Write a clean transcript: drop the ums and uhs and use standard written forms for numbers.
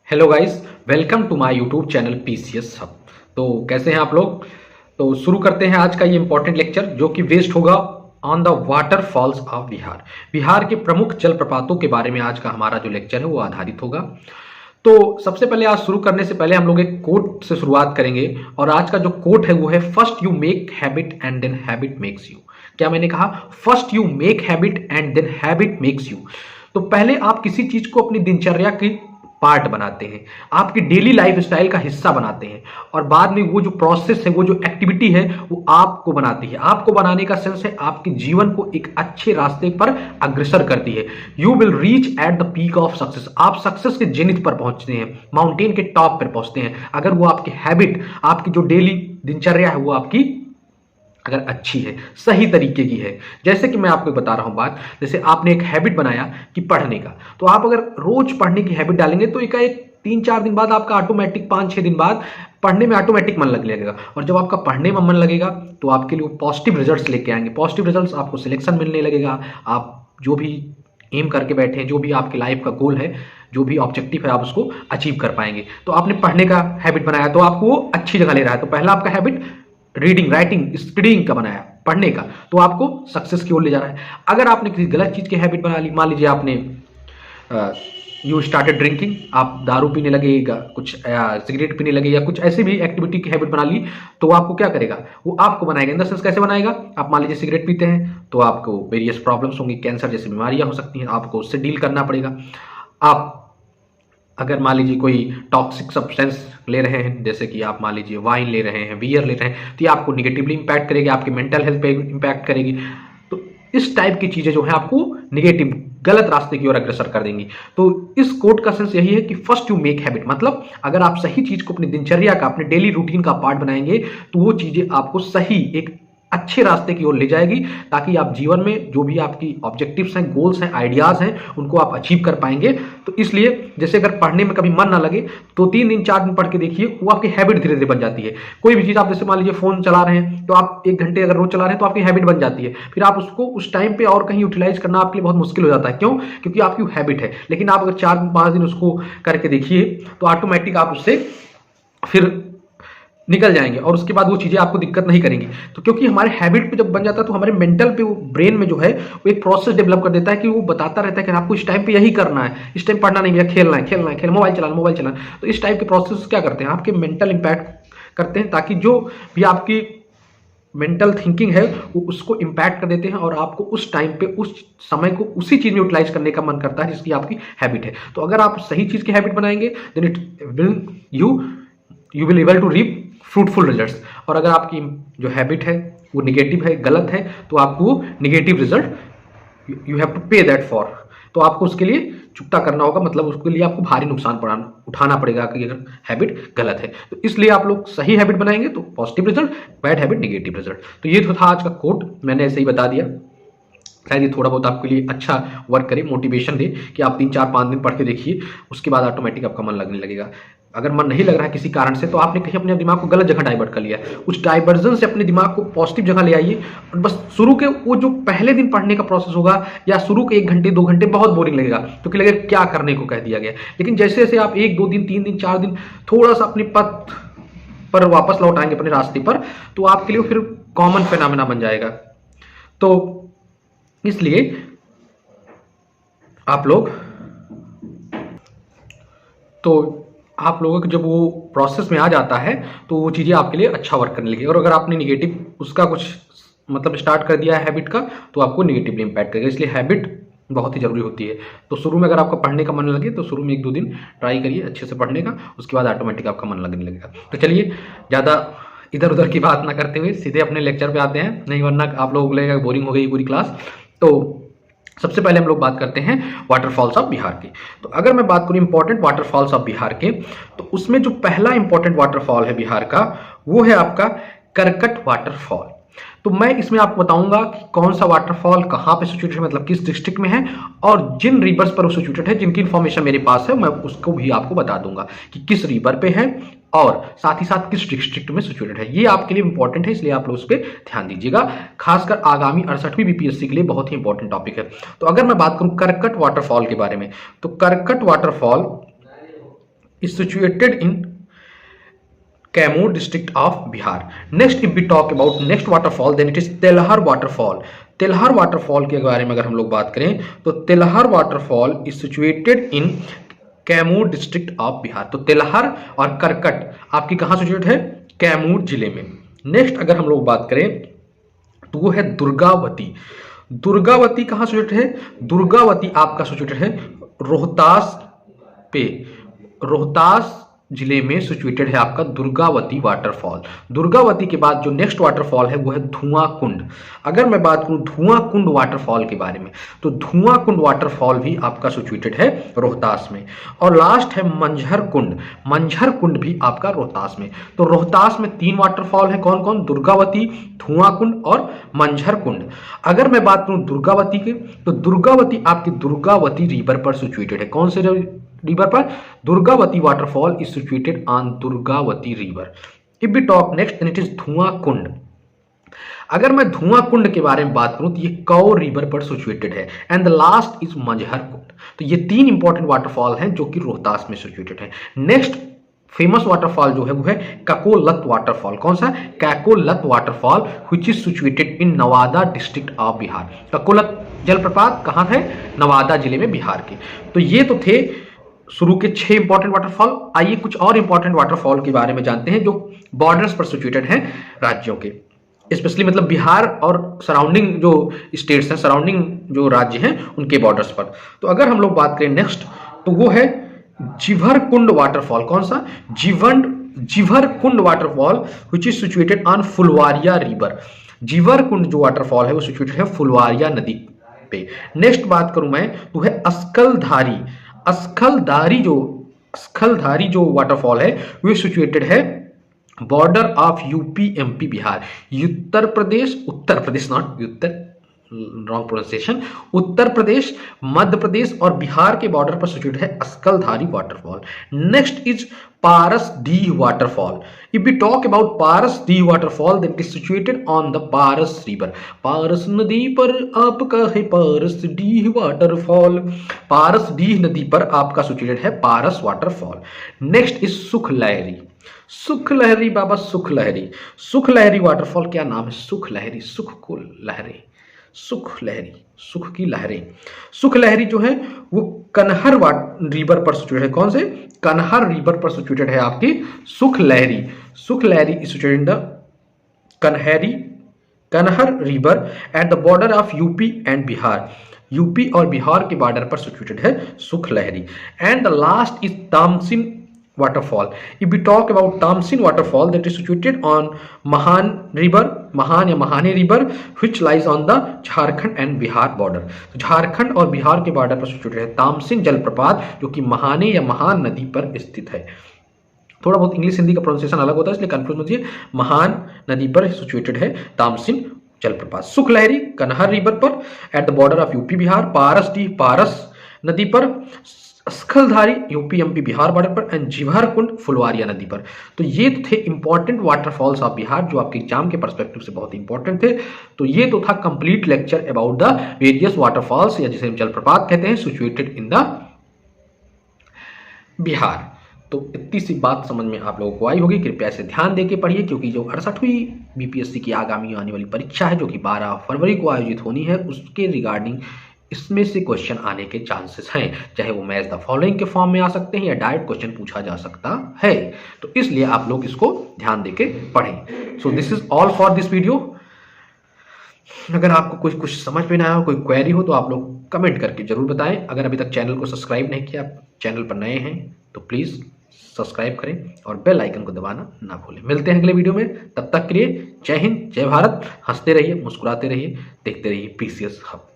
Hello guys, welcome to my YouTube channel PCS hub. तो कैसे हैं आप लोग। तो शुरू करते हैं आज का ये इंपॉर्टेंट लेक्चर जो कि वेस्ट होगा on the waterfalls of Bihar. Bihar के प्रमुख जलप्रपातों के बारे में आज का हमारा जो लेक्चर है वो आधारित होगा। तो सबसे पहले आज शुरू करने से पहले हम लोग एक कोट से शुरुआत करेंगे और आज का जो कोट है वो है first you make habit and then habit makes you. क्या मैंने कहा? First you make habit and then habit makes you. तो पहले आप किसी चीज को अपनी दिनचर्या की पार्ट बनाते हैं, आपकी डेली लाइफ स्टाइल का हिस्सा बनाते हैं और बाद में वो जो प्रोसेस है, वो जो एक्टिविटी है वो आपको बनाती है। आपको बनाने का सेंस है आपके जीवन को एक अच्छे रास्ते पर अग्रसर करती है। You will reach at the peak of success. आप सक्सेस के जेनिथ पर पहुंचते हैं, माउंटेन के टॉप पर पहुंचते हैं अगर वो आपकी हैबिट, आपकी जो डेली दिनचर्या है वो आपकी अगर अच्छी है, सही तरीके की है। जैसे कि मैं आपको बता रहा हूं बात, जैसे आपने एक हैबिट बनाया कि पढ़ने का, तो आप अगर रोज पढ़ने की हैबिट डालेंगे तो एक 3-4 दिन बाद आपका ऑटोमेटिक 5-6 दिन बाद पढ़ने में ऑटोमेटिक मन लगने लगेगा। और जब आपका पढ़ने में मन लगेगा तो आपके लिए पॉजिटिव रिजल्ट्स लेके आएंगे। पॉजिटिव रिजल्ट्स, आपको सिलेक्शन मिलने लगेगा। आप जो भी एम करके बैठे हैं, जो भी आपकी लाइफ का गोल है, जो भी ऑब्जेक्टिव है, आप उसको अचीव कर पाएंगे। तो आपने पढ़ने का हैबिट बनाया तो आपको वो अच्छी जगह ले रहा है। तो पहला आपका हैबिट रीडिंग, राइटिंग, स्टडिंग का बनाया, पढ़ने का, तो आपको सक्सेस की ओर ले जा रहा है। अगर आपने किसी गलत चीज की हैबिट बना ली, मान लीजिए आपने यू स्टार्टेड ड्रिंकिंग, आप दारू पीने लगे, कुछ सिगरेट पीने लगे या कुछ ऐसी भी एक्टिविटी की हैबिट बना ली, तो आपको क्या करेगा? वो आपको बनाएगा। इन द सेंस कैसे बनाएगा? आप मान लीजिए सिगरेट पीते हैं तो आपको वेरियस प्रॉब्लम्स होंगी, कैंसर जैसी बीमारियां हो सकती हैं, आपको उससे डील करना पड़ेगा। आप अगर मान लीजिए कोई टॉक्सिक सब्सटेंस ले रहे हैं, जैसे कि आप मान लीजिए वाइन ले रहे हैं, बियर ले रहे हैं, तो ये आपको निगेटिवली इंपैक्ट करेगी, आपकी मेंटल हेल्थ पे इंपैक्ट करेगी। तो इस टाइप की चीजें जो है आपको निगेटिव, गलत रास्ते की ओर अग्रसर कर देंगी। तो इस कोट का सेंस यही है कि फर्स्ट यू मेक हैबिट, मतलब अगर आप सही चीज को अपनी दिनचर्या का, अपने डेली रूटीन का पार्ट बनाएंगे तो वो चीजें आपको सही एक अच्छे रास्ते की ओर ले जाएगी, ताकि आप जीवन में जो भी आपकी ऑब्जेक्टिव्स हैं, गोल्स हैं, आइडियाज हैं, उनको आप अचीव कर पाएंगे। तो इसलिए जैसे अगर पढ़ने में कभी मन ना लगे तो 3 दिन 4 दिन पढ़ के देखिए, वो आपकी हैबिट धीरे धीरे बन जाती है। कोई भी चीज आप जैसे मान लीजिए फोन चला रहे हैं तो आप 1 घंटे अगर रोज चला रहे हैं तो आपकी हैबिट बन जाती है। फिर आप उसको उस टाइम पे और कहीं यूटिलाइज करना आपके लिए बहुत मुश्किल हो जाता है। क्यों? क्योंकि आपकी हैबिट है। लेकिन आप अगर 4 दिन 5 दिन उसको करके देखिए तो ऑटोमेटिक आप उससे फिर निकल जाएंगे और उसके बाद वो चीजें आपको दिक्कत नहीं करेंगी। तो क्योंकि हमारे हैबिट पे जब बन जाता है तो हमारे मेंटल पे, वो ब्रेन में जो है वो एक प्रोसेस डेवलप कर देता है कि वो बताता रहता है कि आपको इस टाइम पे यही करना है, इस टाइम पढ़ना नहीं भैया, खेलना है, खेलना है, खेल, मोबाइल चलाना। तो इस टाइप के प्रोसेस क्या करते हैं? आपके मेंटल इंपैक्ट करते हैं, ताकि जो भी आपकी मेंटल थिंकिंग है वो उसको इंपैक्ट कर देते हैं और आपको उस टाइम पे, उस समय को उसी चीज में यूटिलाइज करने का मन करता है जिसकी आपकी हैबिट है। तो अगर आप सही चीज की हैबिट बनाएंगे then it will you will able to reap fruitful results. और अगर आपकी जो हैबिट है वो निगेटिव है, गलत है, तो आपको negative result you have to pay that for. तो आपको उसके लिए चुकता करना होगा, मतलब उसके लिए आपको भारी नुकसान उठाना पड़ेगा कि अगर हैबिट गलत है। तो इसलिए आप लोग सही हैबिट बनाएंगे तो positive result, bad habit negative result. तो ये तो था आज का कोट, मैंने ऐसे ही बता दिया। शायद ये थोड़ा बहुत आपके लिए अच्छा वर्क करे, मोटिवेशन दे कि आप 3-4-5 दिन पढ़ के देखिए, उसके बाद ऑटोमेटिक आपका मन लगने लगेगा। अगर मन नहीं लग रहा है किसी कारण से तो आपने कहीं अपने दिमाग को गलत जगह डाइवर्ट कर लिया है, उस डाइवर्जन से अपने दिमाग को पॉजिटिव जगह ले आइए। और बस शुरू के वो जो पहले दिन पढ़ने का प्रोसेस होगा या शुरू के 1 घंटे 2 घंटे बहुत बोरिंग लगेगा, क्योंकि लगेगा क्या करने को कह दिया गया। लेकिन जैसे जैसे आप 1-2 दिन 3 दिन 4 दिन थोड़ा सा अपने पथ पर वापस लौट आएंगे, अपने रास्ते पर, तो आपके लिए फिर कॉमन फिनोमेना बन जाएगा। तो इसलिए आप लोगों को जब वो प्रोसेस में आ जाता है तो वो चीज़ें आपके लिए अच्छा वर्क करने लगी। और अगर आपने निगेटिव उसका कुछ मतलब स्टार्ट कर दिया है हैबिट का, तो आपको निगेटिवली इंपैक्ट करेगा। इसलिए हैबिट बहुत ही जरूरी होती है। तो शुरू में अगर आपको पढ़ने का मन लगे तो शुरू में 1-2 दिन ट्राई करिए अच्छे से पढ़ने का, उसके बाद ऑटोमेटिक आपका मन लगने लगेगा। तो चलिए, ज़्यादा इधर उधर की बात ना करते हुए सीधे अपने लेक्चर पे आते हैं, नहीं वरना आप लोगों को लगेगा बोरिंग हो गई पूरी क्लास। तो सबसे पहले हम लोग बात करते हैं वाटरफॉल्स ऑफ बिहार की। तो अगर मैं बात करूं इंपॉर्टेंट वाटरफॉल्स ऑफ बिहार के, तो उसमें जो पहला इंपॉर्टेंट वाटरफॉल है बिहार का वो है आपका करकट वाटरफॉल। तो मैं इसमें आपको बताऊंगा कि कौन सा वाटरफॉल कहां पे सिचुएटेड है, मतलब किस डिस्ट्रिक्ट में है, और जिन रिवर्स पर वो सिचुएटेड है, जिनकी इंफॉर्मेशन मेरे पास है, मैं उसको भी आपको बता दूंगा कि किस रिवर पे है और साथ ही साथ किस डिस्ट्रिक्ट में सिचुएटेड है। ये आपके लिए इंपॉर्टेंट है, इसलिए आप लोग उस पर ध्यान दीजिएगा। खासकर आगामी 68वीं बीपीएससी के लिए बहुत ही इंपॉर्टेंट टॉपिक है। तो अगर मैं बात करूं करकट वाटरफॉल के बारे में, तो Karkat waterfall is situated in Kaimur district of Bihar. Next if we talk about next waterfall then it is Telhar waterfall. Telhar waterfall के बारे में अगर हम लोग बात करें तो Telhar waterfall is situated in Kaimur district of Bihar. तो तेलहर और करकट आपकी कहाँ सिचुएटेड है? कैमूर जिले में। नेक्स्ट अगर हम लोग बात करें तो वो है दुर्गावती। दुर्गावती कहाँ सिचुएटेड है? दुर्गावती आपका सिचुएटेड है रोहतास पे, रोहतास जिले में सिचुएटेड है आपका दुर्गावती वाटरफॉल। दुर्गावती के बाद जो नेक्स्ट वाटरफॉल है वो है धुआं कुंड। अगर मैं बात करूं धुआं कुंड वाटरफॉल के बारे में तो धुआं कुंड वाटरफॉल भी आपका सिचुएटेड है रोहतास में। और लास्ट है मंझर कुंड। मंझर कुंड भी आपका रोहतास में। तो रोहतास में 3 वाटरफॉल है, कौन कौन? दुर्गावती, धुआं कुंड और मंझर कुंड। अगर मैं बात करूं दुर्गावती की तो दुर्गावती आपकी दुर्गावती रिवर पर सिचुएटेड है। कौन से रिवर पर? Durgavati waterfall is situated on Durgavati river. If we talk next then it is Dhuan Kund. अगर मैं धुआं कुंड के बारे में बात करूं तो ये कौ रिवर पर सिचुएटेड है and the last is Manjhar Kund. तो ये 3 इंपॉर्टेंट वाटरफॉल हैं जो कि रोहतास में सिचुएटेड है। नेक्स्ट फेमस वाटरफॉल जो है वो है काकोलत वाटरफॉल। कौन सा? Kakolat waterfall which is situated in Nawada district of Bihar. Kakolat जलप्रपात कहाँ है? नवादा जिले में, बिहार के। तो ये तो थे शुरू के 6 इंपॉर्टेंट वाटरफॉल। आइए कुछ और इंपॉर्टेंट वाटरफॉल के बारे में जानते हैं जो बॉर्डर्स पर सिचुएटेड हैं राज्यों के, स्पेशली मतलब बिहार और सराउंडिंग जो स्टेट्स हैं, सराउंडिंग जो राज्य हैं उनके बॉर्डर्स पर। तो अगर हम लोग बात करें नेक्स्ट तो वो है जिभर कुंड वाटरफॉल। कौन सा? Jibhar Kund waterfall which is situated on Phulwaria river. Jibhar Kund जो वाटरफॉल है वो सिचुएटेड है फुलवारिया नदी पे। नेक्स्ट बात करूं मैं तो है अस्कलधारी। अस्कलधारी जो वाटरफॉल है वो सिचुएटेड है border of UP MP Bihar. Uttar Pradesh not Uttar, wrong pronunciation, Uttar Pradesh, Madhya Pradesh और बिहार के बॉर्डर पर सिचुएटेड है Askaldhari waterfall. Next is Parasdih waterfall. If we talk about Parasdih waterfall then it is situated on the Paras river. Paras नदी पर आपका है पारसडीह वाटरफॉल। पारसडीह नदी पर आपका सिचुएटेड है Paras waterfall. Next is Sukhlahri. Sukhlahri Baba Sukhlahri. Sukhlahri waterfall क्या नाम है? सुखलहरी, सुख को लहरें, सुख लहरी, सुख की लहरें। सुख लहरी जो है वो कनहर रिवर पर सिचुएटेड है। कौन से? कनहर रिवर पर सिचुएटेड है आपकी Sukh Lahri. Sukh Lahri is situated in the Kanhar river at the border of UP and Bihar. UP और बिहार के बॉर्डर पर सिचुएटेड है Sukh Lahri. And the last is Tamsin waterfall. If we talk about Tamsin waterfall that is situated on Mahan river, Mahan या Mahane river which lies on the Jharkhand and Bihar border. तो झारखंड और बिहार के border पर situated है तामसिन जलप्रपात जो कि महाने या महान नदी पर स्थित है। थोड़ा बहुत इंग्लिश हिंदी का प्रोनाउंसिएशन अलग होता है इसलिए कंफ्यूज मत होइए। महान नदी पर सिचुएटेड है तामसिन जलप्रपात। सुखलहरी कनहर रिवर पर at the border of UP Bihar. Parasdih Paras नदी पर। Askaldhari UP MP Bihar border पर एंड जिभर कुंड फुलवारिया नदी पर। तो ये तो थे इंपॉर्टेंट वाटरफॉल्स ऑफ बिहार जो आपके एग्जाम के पर्सपेक्टिव से बहुत इंपॉर्टेंट थे। तो ये तो था complete lecture about the various waterfalls या जिसे हम जलप्रपात कहते हैं सिचुएटेड इन द बिहार। तो इतनी सी बात समझ में आप लोगों को आई होगी। कृपया इसे ध्यान देके पढ़िए क्योंकि जो 68वीं बीपीएससी की आगामी आने वाली परीक्षा है जो कि 12 फरवरी को आयोजित होनी है उसके रिगार्डिंग इसमें से क्वेश्चन आने के चांसेस हैं। चाहे वो मैच द फॉलोइंग के फॉर्म में आ सकते हैं या डायरेक्ट क्वेश्चन पूछा जा सकता है। तो इसलिए आप लोग इसको ध्यान देके पढ़ें। So this is all for this video. अगर आपको कुछ समझ में ना आया हो, कोई क्वेरी हो तो आप लोग कमेंट करके जरूर बताएं। अगर अभी तक चैनल को सब्सक्राइब नहीं किया, चैनल पर नए हैं तो प्लीज़ सब्सक्राइब करें और बेल आइकन को दबाना ना भूलें। मिलते हैं अगले वीडियो में, तब तक के लिए जय हिंद, जय भारत। हंसते रहिए, मुस्कुराते रहिए, देखते रहिए पीसीएस हब।